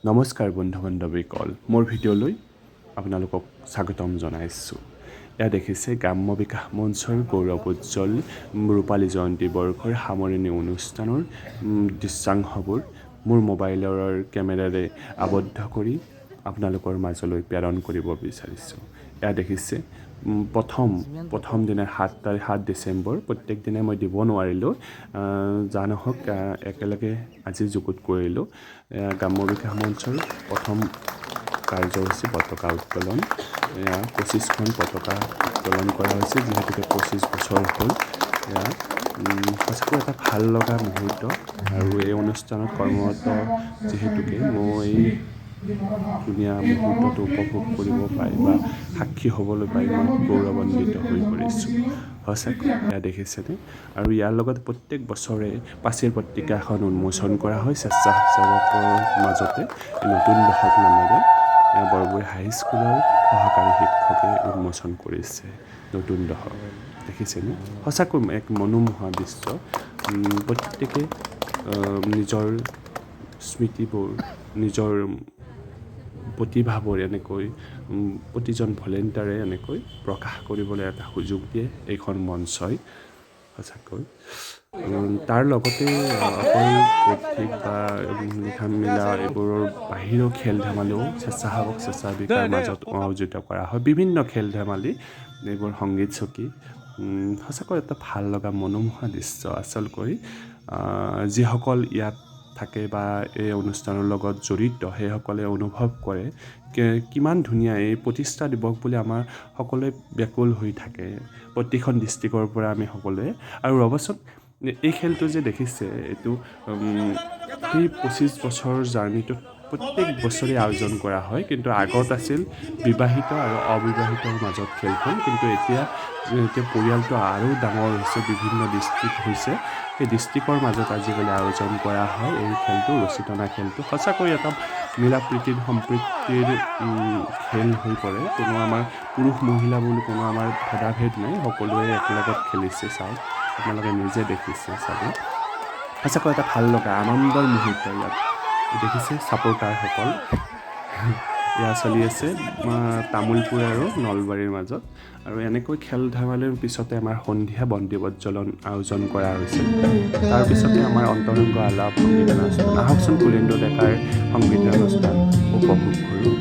নমস্কাৰ বন্ধু বান্ধৱীসকল, মোৰ ভিডিঅ'লৈ আপোনালোকক স্বাগতম জনাইছোঁ। এয়া দেখিছে গ্ৰাম্য বিকাশ মঞ্চৰ গৌৰৱোজ্জ্বল ৰূপালী জয়ন্তী বৰ্ষৰ সামৰণি অনুষ্ঠানৰ দৃশ্যাংশবোৰ মোৰ মোবাইলৰ কেমেৰাৰে আবদ্ধ কৰি আপোনালোকৰ মাজলৈ প্ৰেৰণ কৰিব বিচাৰিছোঁ। এয়া দেখিছে প্ৰথম দিনা 7 ডিচেম্বৰ, প্ৰত্যেক দিনাই মই দিব নোৱাৰিলোঁ, যা নহওক একেলগে আজি যুগুত কৰিলোঁ। গ্ৰাম্য বিকাশ মঞ্চৰ প্ৰথম কাৰ্যসূচী পতাকা উত্তোলন। 25খন পতাকা উত্তোলন কৰা হৈছে, যিহেতুকে 25 বছৰ হ'ল। এয়া সঁচাকৈ এটা ভাল লগা মুহূৰ্ত, আৰু এই অনুষ্ঠানত কৰ্মৰত যিহেতুকে মই ধুনীয়া মুহূৰ্তটো উপভোগ কৰিব পাৰি বা সাক্ষী হ'বলৈ পাই মই গৌৰৱান্বিত হৈ পৰিছোঁ সঁচাকৈ। এয়া দেখিছেনে? আৰু ইয়াৰ লগত প্ৰত্যেক বছৰে পাচিৰ পত্ৰিকা এখন উন্মোচন কৰা হয় স্বেচ্ছাসেৱকৰ মাজতে। নতুন দশক নামেৰে বৰগুৰি হাইস্কুলৰ সহকাৰী শিক্ষকে উন্মোচন কৰিছে নতুন দশক। দেখিছেনে? সঁচাকৈ এক মনোমোহা দৃশ্য। প্ৰত্যেকে নিজৰ স্মৃতিবোৰ, নিজৰ প্ৰতিভাবোৰ এনেকৈ প্ৰতিজন ভলেণ্টিয়াৰে এনেকৈ প্ৰকাশ কৰিবলৈ এটা সুযোগ দিয়ে এইখন মঞ্চই সঁচাকৈ। তাৰ লগতে অকল কৌতুক বা লিখা মেলা এইবোৰৰ বাহিৰেও খেল ধেমালিও স্বেচ্ছাসেৱিকাৰ মাজত আয়োজিত কৰা হয়। বিভিন্ন খেল ধেমালি, এইবোৰ সংগীত চকী। সঁচাকৈ এটা ভাল লগা মনোমোহা দৃশ্য। আচলকৈ যিসকল ইয়াত থাকে বা এই অনুষ্ঠানৰ লগত জড়িত সেইসকলে অনুভৱ কৰে কিমান ধুনীয়া। এই প্ৰতিষ্ঠা দিৱস বুলি আমাৰ সকলোৱে ব্যাকুল হৈ থাকে, প্ৰতিখন ডিষ্ট্ৰিক্টৰ পৰা আমি সকলোৱে। আৰু ৰ'বচোন, এই খেলটো যে দেখিছে, এইটো সেই 25 বছৰৰ জাৰ্ণিটোত প্ৰত্যেক বছৰে আয়োজন কৰা হয়। কিন্তু আগত আছিল বিবাহিত আৰু অবিবাহিতৰ মাজত খেলখন, কিন্তু এতিয়া পৰিয়ালটো আৰু ডাঙৰ হৈছে, বিভিন্ন ডিষ্ট্ৰিক্ট হৈছে, সেই ডিষ্ট্ৰিক্টৰ মাজত আজিকালি আয়োজন কৰা হয় এই খেলটো, ৰছী টনা খেলটো। সঁচাকৈ এটা মিলা প্ৰীতিৰ সম্প্ৰীতিৰ খেল হৈ পৰে। কোনো আমাৰ পুৰুষ মহিলা বুলি কোনো আমাৰ ভেদাভেদ নাই, সকলোৱে একেলগত খেলিছে। চাওক, আপোনালোকে নিজে দেখিছে চাগে। সঁচাকৈ এটা ভাল লগা আনন্দৰ মুহূৰ্ত ইয়াত। দেখিছে ছাপোৰ্টাৰসকল এয়া চলি আছে তামোলপুৰ আৰু নলবাৰীৰ মাজত। আৰু এনেকৈ খেল ধেমালিৰ পিছতে আমাৰ সন্ধিয়া বন্তি প্ৰজ্বলন আয়োজন কৰা হৈছিল। তাৰপিছতে আমাৰ অন্তৰংগ আলাপ সংগীতানুষ্ঠান। আহকচোন কুলেন্দ্ৰ ডেকাৰ সংগীতানুষ্ঠান উপভোগ কৰোঁ।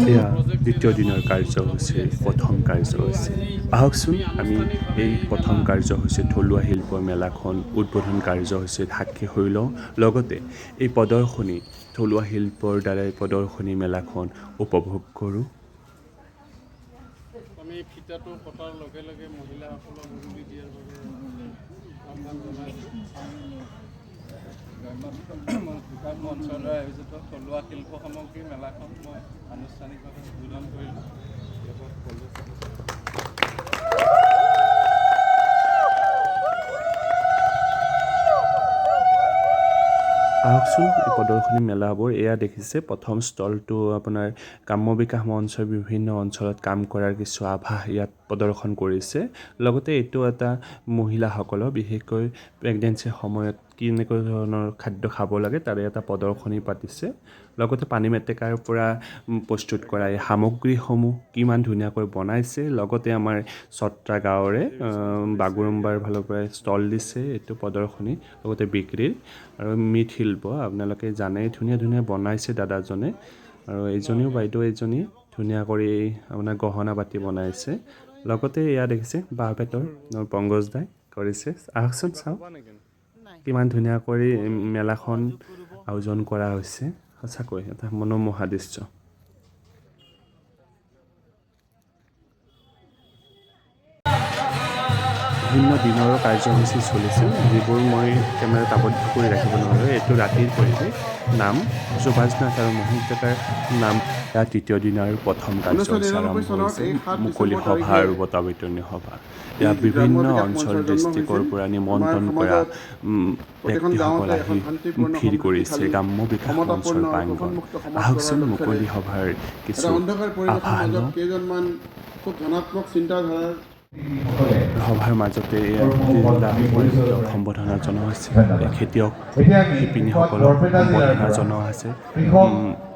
এয়া দ্বিতীয় দিনৰ কাৰ্যসূচীৰ প্ৰথম কাৰ্যসূচী আহকচোন আমি এই প্ৰথম কাৰ্যসূচী থলুৱা শিল্প মেলাখন উদ্বোধন কাৰ্যসূচীত সাক্ষী হৈ লওঁ লগতে এই প্ৰদৰ্শনী থলুৱা শিল্পৰ দ্বাৰাই প্ৰদৰ্শনী মেলাখন উপভোগ কৰোঁ আমি ফিতাটো কটাৰ লগে লগে মহিলাসকলক উৰুলি দিয়াৰ বাবে আহ্বান জনাইছোঁ দোকান অঞ্চলৰ আয়োজিত থলুৱা শিল্প সামগ্ৰী মেলাখন মই আনুষ্ঠানিকভাৱে উদ্বোধন কৰিলোঁ আহকচোন এই প্ৰদৰ্শনী মেলাবোৰ এয়া দেখিছে প্ৰথম ষ্টলটো আপোনাৰ গ্ৰাম্য বিকাশ মঞ্চৰ বিভিন্ন অঞ্চলত কাম কৰাৰ কিছু আভাস ইয়াত প্ৰদৰ্শন কৰিছে লগতে এইটো এটা মহিলাসকলৰ বিশেষকৈ প্ৰেগনেঞ্চিৰ সময়ত কেনেকুৱা ধৰণৰ খাদ্য খাব লাগে তাৰে এটা প্ৰদৰ্শনী পাতিছে লগতে পানী মেটেকাৰ পৰা প্ৰস্তুত কৰা এই সামগ্ৰীসমূহ কিমান ধুনীয়াকৈ বনাইছে লগতে আমাৰ চত্ৰা গাঁৱৰে বাগুৰুম্বাৰ ফালৰ পৰা ষ্টল দিছে এইটো প্ৰদৰ্শনী লগতে বিক্ৰীৰ আৰু মৃৎ শিল্প আপোনালোকে জানে ধুনীয়া ধুনীয়া বনাইছে দাদাজনে আৰু এইজনীও বাইদেউ এজনী ধুনীয়া কৰি আপোনাৰ গহনা পাতি বনাইছে লগতে এয়া দেখিছে বাঁহ বেতৰ পংকজ দাই কৰিছে আহকচোন চাওক কিমান ধুনীয়া কৰি মেলাখন আয়োজন কৰা হৈছে সঁচাকৈ এটা মনোমোহা দৃশ্য বিভিন্ন দিনৰো কাৰ্যসূচী চলিছিল যিবোৰ মই কেমেৰাত আবদ্ধ কৰি ৰাখিব নোৱাৰোঁ এইটো ৰাতিৰ পৰিৱেশ নাম সুভাষ নাথ আৰু মোহন ডেকাৰ নাম ইয়াৰ তৃতীয় দিনৰ প্ৰথম কাৰ্যসূচী আৰম্ভ হৈছে মুকলি সভা আৰু বঁটা বিতৰণী সভা ইয়াত বিভিন্ন অঞ্চল ডিষ্ট্ৰিক্টৰ পৰা নিমন্ত্ৰণ কৰা ব্যক্তিসকল আহি ভিৰ কৰিছে গ্ৰাম্য বিকাশ মঞ্চৰ প্ৰাংগণ আহকচোন মুকলি সভাৰ কিছু আভাস লওঁ সভাৰ মাজতে জিলা সম্বোধনা জনোৱা হৈছে খেতিয়ক শিপিনীসকলক সম্বোধনা জনোৱা হৈছে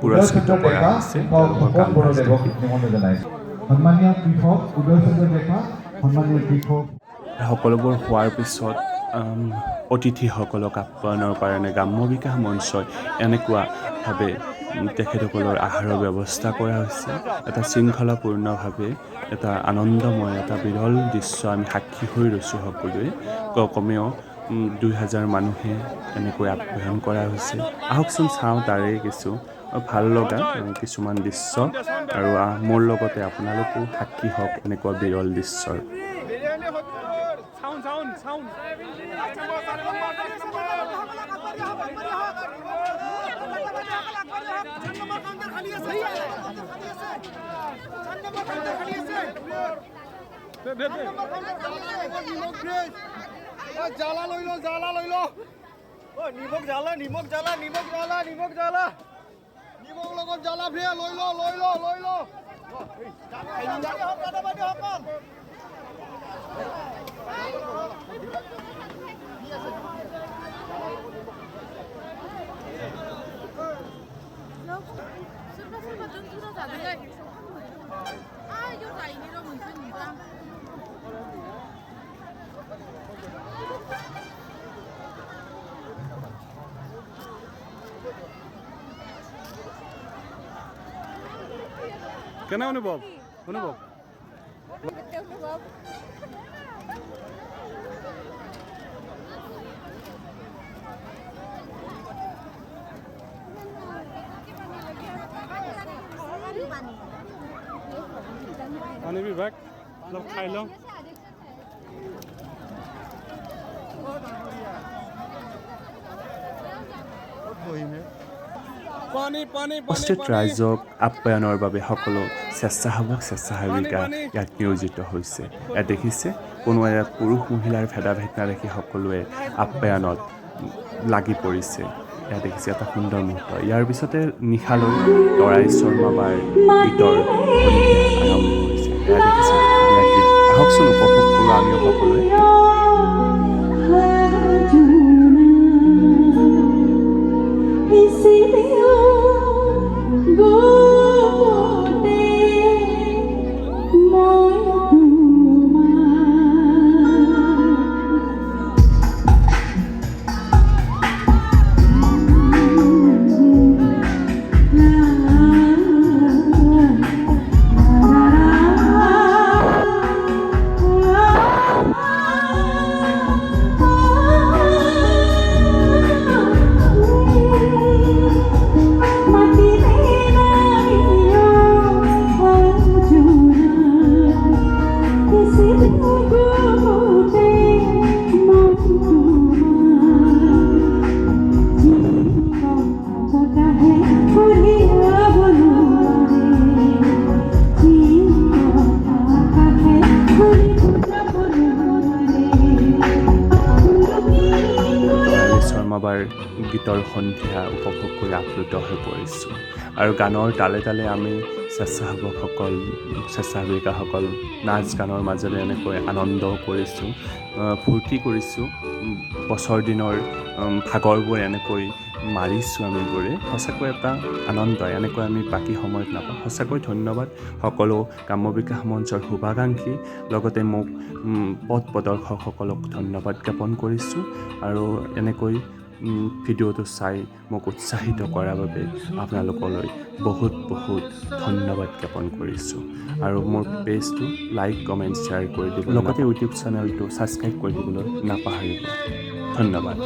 পুৰস্কৃত কৰা হৈছে সকলোবোৰ হোৱাৰ পিছত অতিথিসকলক আপ্যায়নৰ কাৰণে গ্ৰাম্য বিকাশ মঞ্চই এনেকুৱাভাৱে তেখেতসকলৰ আহাৰৰ ব্যৱস্থা কৰা হৈছে এটা শৃংখলাপূৰ্ণভাৱে এটা আনন্দময় এটা বিৰল দৃশ্য আমি সাক্ষী হৈ ৰৈছোঁ সকলোৱে কমেও ২,০০০ মানুহে এনেকৈ আপ্যায়ন কৰা হৈছে আহকচোন চাওঁ তাৰে কিছু ভাল লগা কিছুমান দৃশ্য আৰু মোৰ লগতে আপোনালোকো সাক্ষী হওক এনেকুৱা বিৰল দৃশ্যৰ জ্বালা লৈ ল নিমখ জ্বালা নিমখ লগত জ্বালা ভিয়া লৈ ল কেনে অনুভৱ অনুভৱ পানী বিভাগ অলপ খাই লওঁ উপস্থিত ৰাইজক আপ্যায়নৰ বাবে সকলো স্বেচ্ছাসেৱক স্বেচ্ছাসেৱিকা ইয়াত নিয়োজিত হৈছে। ইয়াত দেখিছে কোনোবা ইয়াত পুৰুষ মহিলাৰ ভেদাভেদ নাৰাখি সকলোৱে আপ্যায়নত লাগি পৰিছে। ইয়াত দেখিছে এটা সুন্দৰ মুহূৰ্ত। ইয়াৰ পিছতে নিশালৈ তৰাই শৰ্মাবাৰ গীতৰ সন্ধিয়া আৰম্ভ হৈছে। ইয়াত দেখিছে ধুনীয়া গীত। আহকচোন উপভোগ কৰোঁ আমিও সকলোৱে। শৰ্মাবাৰ গীতৰ সন্ধিয়া উপভোগ কৰি আপ্লুত হৈ পৰিছোঁ। আৰু গানৰ তালে তালে আমি স্বেচ্ছাসেৱকসকল স্বেচ্ছাসেৱিকাসকল নাচ গানৰ মাজেৰে এনেকৈ আনন্দও কৰিছোঁ, ফূৰ্তি কৰিছোঁ। বছৰ দিনৰ ভাগৰবোৰ এনেকৈ মাৰিছোঁ আমিবোৰে। সঁচাকৈ এটা আনন্দ, এনেকৈ আমি বাকী সময়ত নাপাওঁ। সঁচাকৈ ধন্যবাদ সকলো গ্ৰাম্য বিকাশ মঞ্চৰ শুভাকাংক্ষী, লগতে মোক পথ প্ৰদৰ্শকসকলক ধন্যবাদ জ্ঞাপন কৰিছোঁ। আৰু এনেকৈ ভিডিঅ'টো চাই মোক উৎসাহিত কৰাৰ বাবে আপোনালোকলৈ বহুত বহুত ধন্যবাদ জ্ঞাপন কৰিছোঁ। আৰু মোৰ পেজটো লাইক কমেণ্ট শ্বেয়াৰ কৰি দিব, লগতে ইউটিউব চেনেলটো ছাবস্ক্ৰাইব কৰি দিবলৈ নাপাহৰিব। ধন্যবাদ।